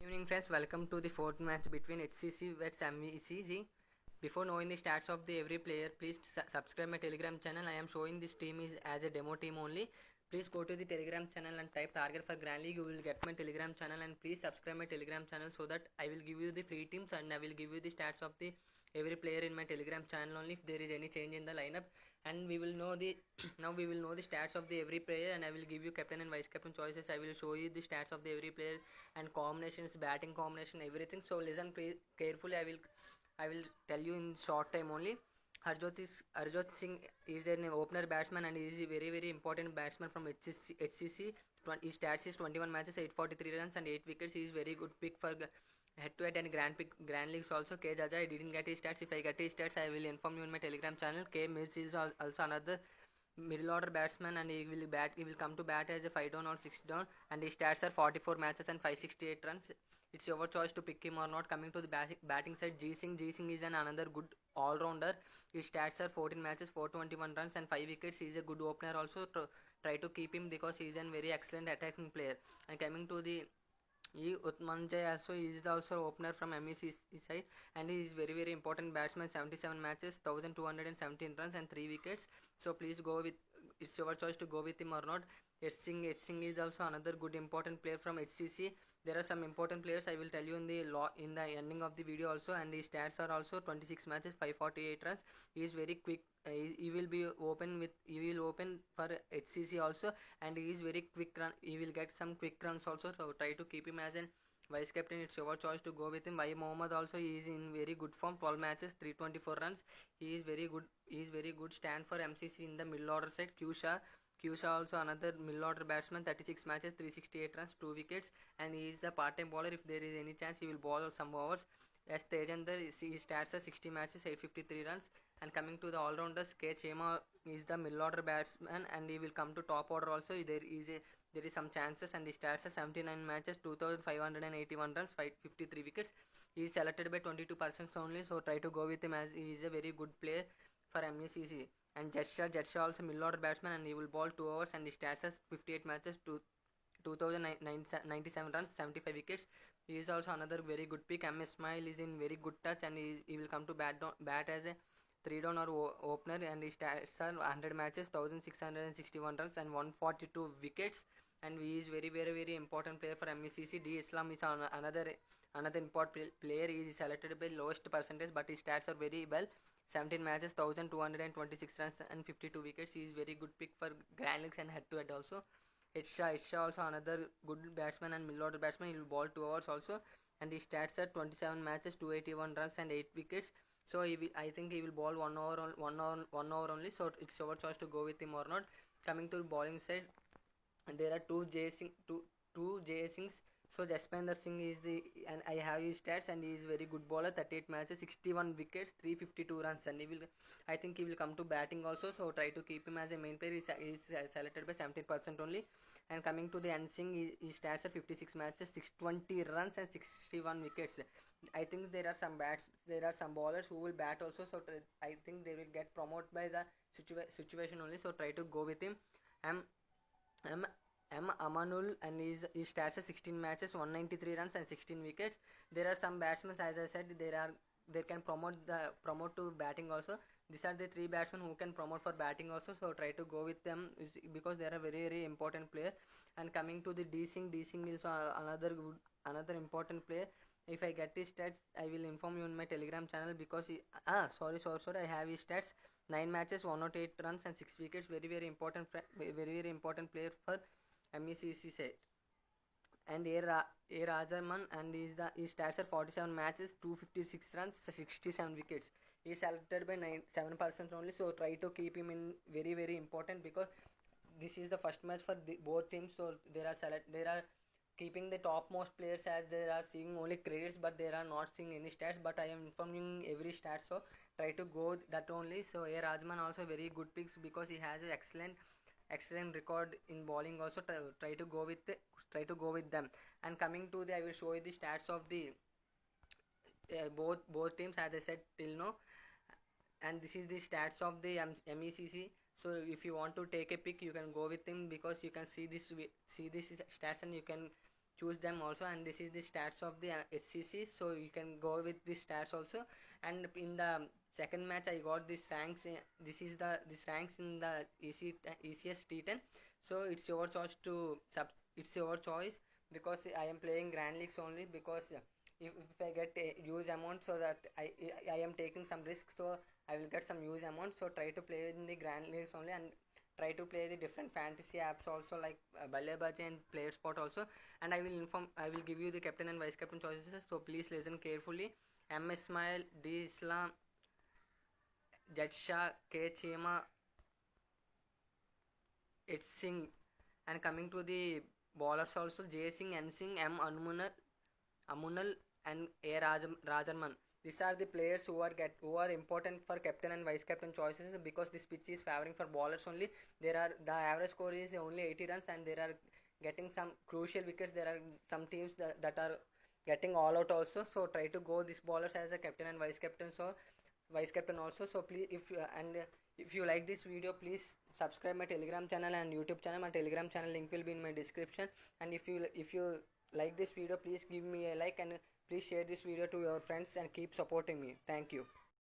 Evening friends, welcome to the fourth match between HCC vs MECG. Before knowing the stats of the every player, please subscribe my Telegram channel. I am showing this team is as a demo team only. Please go to the Telegram channel and type target for Grand League. You will get my Telegram channel and please subscribe my Telegram channel so that I will give you the free teams and I will give you the stats of the every player in my Telegram channel only if there is any change in the lineup, and we will know the now we will know the stats of the every player, and I will give you captain and vice captain choices. I will show you the stats of the every player and combinations, batting combination, everything. So listen carefully. I will tell you in short time only. Harjot Singh is an opener batsman and he is a very important batsman from HCC. His stats is 21 matches, 843 runs and 8 wickets. He is very good pick for head to head and grand leagues also. K Jaja, I didn't get his stats. If I get his stats, I will inform you in my Telegram channel. K Miz is also another middle order batsman and he will come to bat as a 5 down or 6 down, and his stats are 44 matches and 568 runs. It's your choice to pick him or not. Coming to the batting side, G Singh is another good all-rounder. His stats are 14 matches, 421 runs and 5 wickets. He is a good opener also. Try to keep him because he is a very excellent attacking player. And coming to the Utmanjay also is also opener from MEC side, and he is very important batsman. 77 matches, 1217 runs and 3 wickets. So please go with, it's your choice to go with him or not. H Singh is also another good important player from HCC. There are some important players I will tell you in the ending of the video also, and the stats are also 26 matches, 548 runs. He is very quick. He will be open with, he will open for HCC also, and he is very quick run. He will get some quick runs also. So try to keep him as an vice captain. It's your choice to go with him. Why Mohammad also, he is in very good form. 12 matches, 324 runs. He is very good. He is very good stand for MCC in the middle order side. Q also another middle order batsman. 36 matches, 368 runs, 2 wickets, and he is the part-time bowler. If there is any chance, he will bowl some overs. As Tejander, his stats are 60 matches, 853 runs. And coming to the all-rounders, K Chema is the middle order batsman and he will come to top order also. There is some chances, and his stats are 79 matches, 2581 runs, 553 wickets. He is selected by 22% only, so try to go with him as he is a very good player for MECC. And Jet also middle order batsman and he will bowl 2 overs, and his stats are 58 matches, 2097 runs, 75 wickets. He is also another very good pick. MS Smile is in very good touch and he will come to bat as a 3 down or opener, and his stats are 100 matches, 1661 runs and 142 wickets. And he is very important player for MECC. D Islam is another important player. He is selected by lowest percentage, but his stats are very well. 17 matches, 1226 runs and 52 wickets. He is very good pick for Grand Leagues and head to head also. Isha also another good batsman and middle order batsman. He will bowl 2 overs also, and his stats are 27 matches, 281 runs and 8 wickets. So I think he will bowl 1 over only. So it's our choice to go with him or not. Coming to bowling side, there are two J Singhs. So Jaspender Singh is the, and I have his stats, and he is very good bowler. 38 matches, 61 wickets, 352 runs, and I think he will come to batting also. So try to keep him as a main player. He is selected by 17% only. And coming to the N Singh, his stats are 56 matches, 620 runs and 61 wickets. I think there are some bowlers who will bat also. So I think they will get promoted by the situation only. So try to go with him. M M M Amanul, and his stats are 16 matches, 193 runs and 16 wickets. There are some batsmen, as I said, they can promote to batting also. These are the 3 batsmen who can promote for batting also. So try to go with them because they are a very important player. And coming to the D Singh is another important player. If I get his stats, I will inform you in my Telegram channel because sorry, I have his stats. 9 matches, 108 runs and 6 wickets. Very important player for MECC side. And A Rajaman, and his stats are 47 matches, 256 runs, 67 wickets. He is selected by 7% only. So try to keep him in very important because this is the first match for both teams. So there are keeping the topmost players as they are seeing only credits, but they are not seeing any stats. But I am informing every stat, so try to go that only. So A Rajman also very good picks because he has an excellent record in bowling also. Try to go with them. And coming to the, I will show you the stats of the both teams as I said till now, and this is the stats of the MECC. So if you want to take a pick, you can go with him because you can see this stats, and you can choose them also, and this is the stats of the SCC, so you can go with the stats also. And in the second match I got this ranks, this ranks in the ECS T10. So it's your choice to it's your choice, because I am playing Grand Leagues only, because if I get a huge amount, so that I am taking some risk, so I will get some huge amount. So try to play in the Grand Leagues only, and try to play the different fantasy apps also, like Ballebazi and Player Spot also. And I will give you the captain and vice captain choices, so please listen carefully. M Ismail, D Islam, Jadshah, K Chima, Ed Singh. And coming to the bowlers also, J Singh, N Singh, M Amunal, and A Rajarman. These are the players who are important for captain and vice captain choices, because this pitch is favoring for bowlers only. The average score is only 80 runs, and there are getting some crucial wickets. There are some teams that are getting all out also. So try to go these bowlers as a captain and vice captain. So vice captain also. So please, if you like this video, please subscribe my Telegram channel and YouTube channel. My Telegram channel link will be in my description. And if you like this video, please give me a like, and please share this video to your friends and keep supporting me. Thank you.